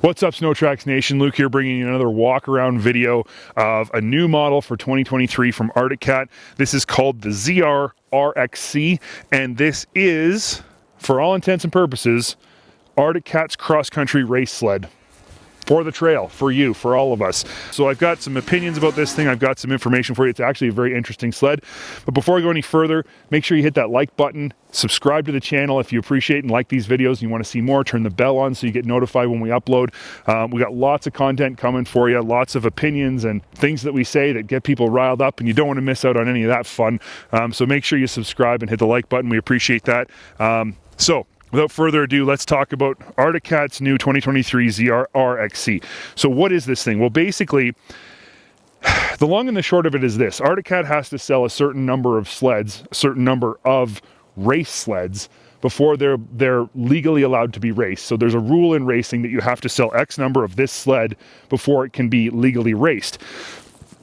What's up, SnowTrax Nation? Luke here, bringing you another walk around video of a new model for 2023 from Thundercat. This is called the ZR RXC, and this is, for all intents and purposes, Thundercat's cross-country race sled. For the trail, for you, for all of us. So I've got some opinions about this thing. I've got some information for you. It's actually a very interesting sled. But before I go any further, make sure you hit that like button, subscribe to the channel if you appreciate and like these videos and you want to see more. Turn the bell on so you get notified when we upload. We got lots of content coming for you, lots of opinions and things that we say that get people riled up, and you don't want to miss out on any of that fun. So make sure you subscribe and hit the like button. We appreciate that. Without further ado, let's talk about Thundercat's new 2023 ZR RXC. So what is this thing? Well, basically, the long and the short of it is this. Thundercat has to sell a certain number of sleds, a certain number of race sleds, before they're legally allowed to be raced. So there's a rule in racing that you have to sell X number of this sled before it can be legally raced.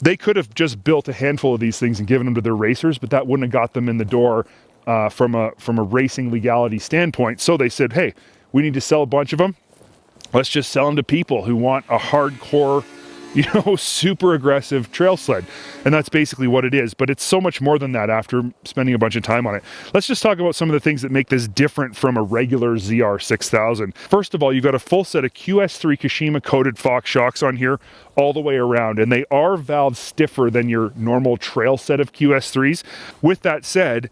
They could have just built a handful of these things and given them to their racers, but that wouldn't have got them in the door from a racing legality standpoint. So they said, hey, we need to sell a bunch of them. Let's just sell them to people who want a hardcore, super aggressive trail sled. And that's basically what it is. But it's so much more than that after spending a bunch of time on it. Let's just talk about some of the things that make this different from a regular ZR 6000. First of all, you've got a full set of QS3 Kashima coated Fox shocks on here all the way around. And they are valve stiffer than your normal trail set of QS3s. With that said,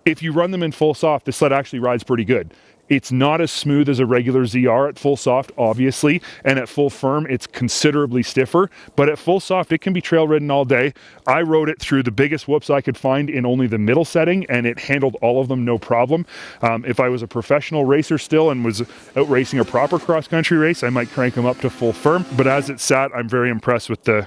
if you run them in full soft, the sled actually rides pretty good. It's not as smooth as a regular ZR at full soft, obviously, and at full firm, it's considerably stiffer, but at full soft, it can be trail ridden all day. I rode it through the biggest whoops I could find in only the middle setting, and it handled all of them no problem. If I was a professional racer still and was out racing a proper cross-country race, I might crank them up to full firm, but as it sat, I'm very impressed with the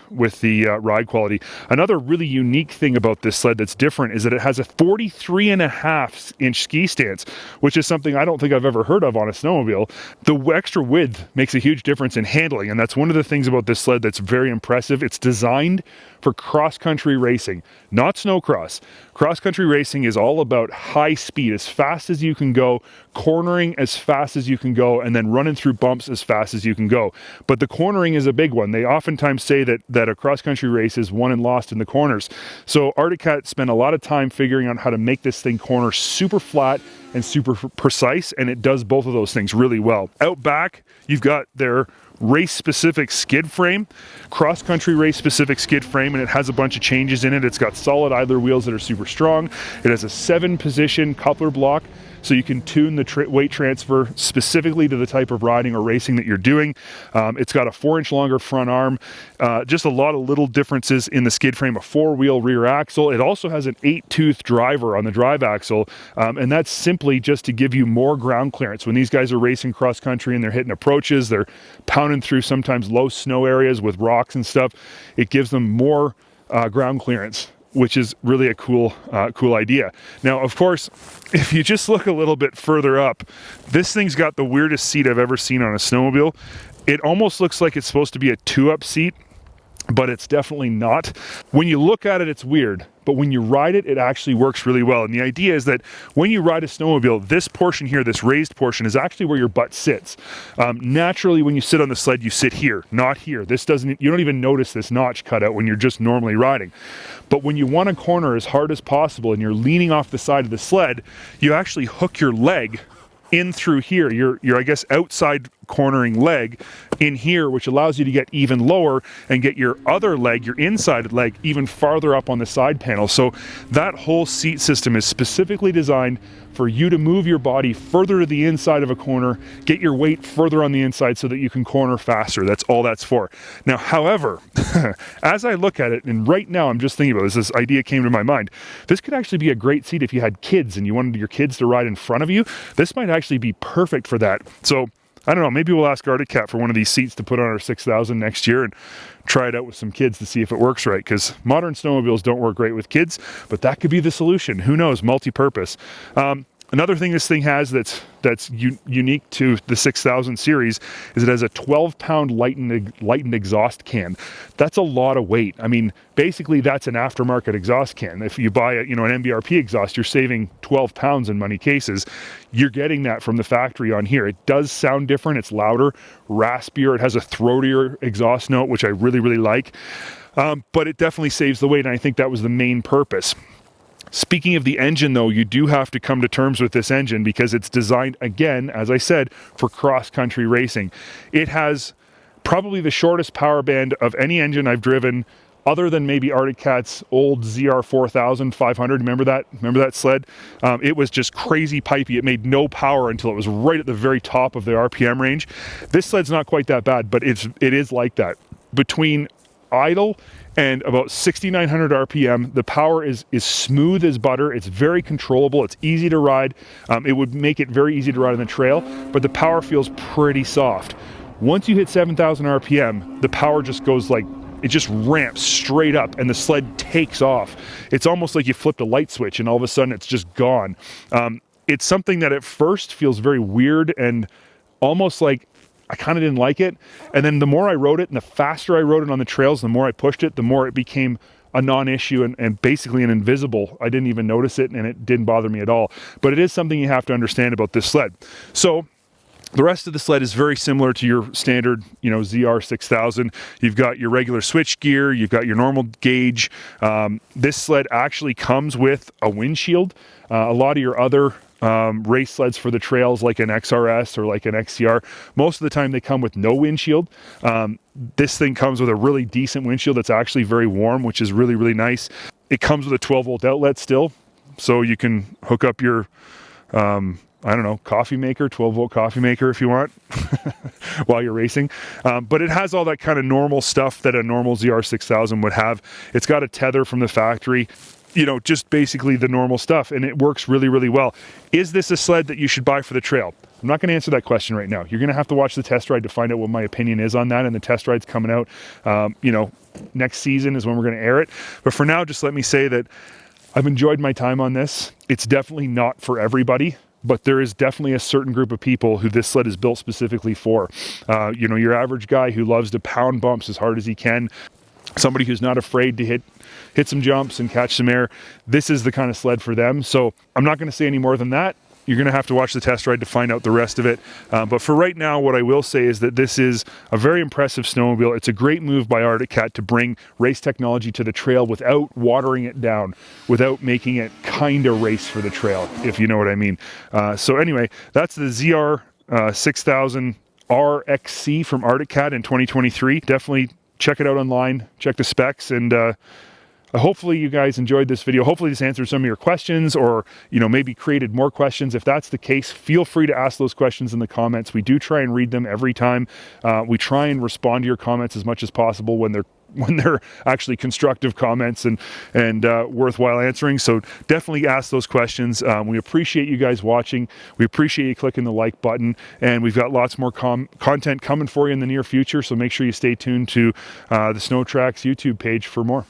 ride quality. Another really unique thing about this sled that's different is that it has a 43.5-inch ski stance, which is something I don't think I've ever heard of on a snowmobile. The extra width makes a huge difference in handling, and that's one of the things about this sled that's very impressive. It's designed for cross-country racing, not snowcross. Cross-country racing is all about high speed, as fast as you can go, cornering as fast as you can go, and then running through bumps as fast as you can go. But the cornering is a big one. They oftentimes say that a cross-country race is won and lost in the corners. So Thundercat spent a lot of time figuring out how to make this thing corner super flat and super precise, and it does both of those things really well. Out back, you've got their race-specific skid frame, cross-country race-specific skid frame, and it has a bunch of changes in it. It's got solid idler wheels that are super strong. It has a 7-position coupler block, so you can tune the weight transfer specifically to the type of riding or racing that you're doing. It's got a 4-inch longer front arm, just a lot of little differences in the skid frame, a 4-wheel rear axle. It also has an 8-tooth driver on the drive axle, and that's simply just to give you more ground clearance. When these guys are racing cross country and they're hitting approaches, they're pounding through sometimes low snow areas with rocks and stuff, it gives them more ground clearance, which is really a cool idea. Now, of course, if you just look a little bit further up, this thing's got the weirdest seat I've ever seen on a snowmobile. It almost looks like it's supposed to be a 2-up seat, but it's definitely not. When you look at it, it's weird, but when you ride it, it actually works really well. And the idea is that when you ride a snowmobile, this portion here, this raised portion, is actually where your butt sits. Naturally, when you sit on the sled, you sit here, not here. You don't even notice this notch cut out when you're just normally riding. But when you want to corner as hard as possible and you're leaning off the side of the sled, you actually hook your leg in through here, your I guess outside cornering leg in here, which allows you to get even lower and get your other leg, your inside leg, even farther up on the side panel. So that whole seat system is specifically designed for you to move your body further to the inside of a corner, get your weight further on the inside so that you can corner faster. That's all that's for. Now, however, as I look at it, and right now I'm just thinking about this idea came to my mind. This could actually be a great seat if you had kids and you wanted your kids to ride in front of you. This might actually be perfect for that. So I don't know, maybe we'll ask Thundercat for one of these seats to put on our 6000 next year and try it out with some kids to see if it works right, because modern snowmobiles don't work great with kids, but that could be the solution. Who knows? Multi-purpose. Another thing this thing has that's unique to the 6000 series is it has a 12-pound lightened exhaust can. That's a lot of weight. I mean, basically that's an aftermarket exhaust can. If you buy an MBRP exhaust, you're saving 12 pounds in many cases. You're getting that from the factory on here. It does sound different. It's louder, raspier. It has a throatier exhaust note, which I really, really like. But it definitely saves the weight, and I think that was the main purpose. Speaking of the engine though, you do have to come to terms with this engine because it's designed, again, as I said, for cross-country racing. It has probably the shortest power band of any engine I've driven, other than maybe Arctic Cat's old ZR 4500. Remember that sled? It was just crazy pipey. It made no power until it was right at the very top of the RPM range. This sled's not quite that bad, but it is like that. Between idle and about 6,900 RPM, the power is smooth as butter. It's very controllable. It's easy to ride. It would make it very easy to ride on the trail, but the power feels pretty soft. Once you hit 7,000 RPM, the power just goes like, it just ramps straight up and the sled takes off. It's almost like you flipped a light switch and all of a sudden it's just gone. It's something that at first feels very weird and almost like I kind of didn't like it. And then the more I rode it and the faster I rode it on the trails, the more I pushed it, the more it became a non-issue and basically an invisible. I didn't even notice it and it didn't bother me at all. But it is something you have to understand about this sled. So the rest of the sled is very similar to your standard, ZR 6000. You've got your regular switch gear, you've got your normal gauge. This sled actually comes with a windshield. A lot of your other race sleds for the trails, like an XRS or like an XCR, most of the time they come with no windshield. This thing comes with a really decent windshield that's actually very warm, which is really, really nice. It comes with a 12-volt outlet still, so you can hook up your coffee maker, 12-volt coffee maker if you want while you're racing. But it has all that kind of normal stuff that a normal ZR 6000 would have. It's got a tether from the factory, just basically the normal stuff, and it works really, really well. Is this a sled that you should buy for the trail? I'm not going to answer that question right now. You're going to have to watch the test ride to find out what my opinion is on that, and the test ride's coming out, next season is when we're going to air it. But for now, just let me say that I've enjoyed my time on this. It's definitely not for everybody, but there is definitely a certain group of people who this sled is built specifically for. Your average guy who loves to pound bumps as hard as he can, somebody who's not afraid to hit some jumps and catch some air. This is the kind of sled for them. So I'm not going to say any more than that. You're going to have to watch the test ride to find out the rest of it. But for right now, what I will say is that this is a very impressive snowmobile. It's a great move by Arctic Cat to bring race technology to the trail without watering it down, without making it kind of race for the trail, if you know what I mean. So anyway, that's the ZR 6000 RXC from Arctic Cat in 2023. Definitely check it out online, check the specs, and hopefully you guys enjoyed this video. Hopefully this answered some of your questions, or maybe created more questions. If that's the case, feel free to ask those questions in the comments. We do try and read them every time. We try and respond to your comments as much as possible when they're actually constructive comments and worthwhile answering. So definitely ask those questions. We appreciate you guys watching. We appreciate you clicking the like button, and we've got lots more content coming for you in the near future. So make sure you stay tuned to the SnowTrax YouTube page for more.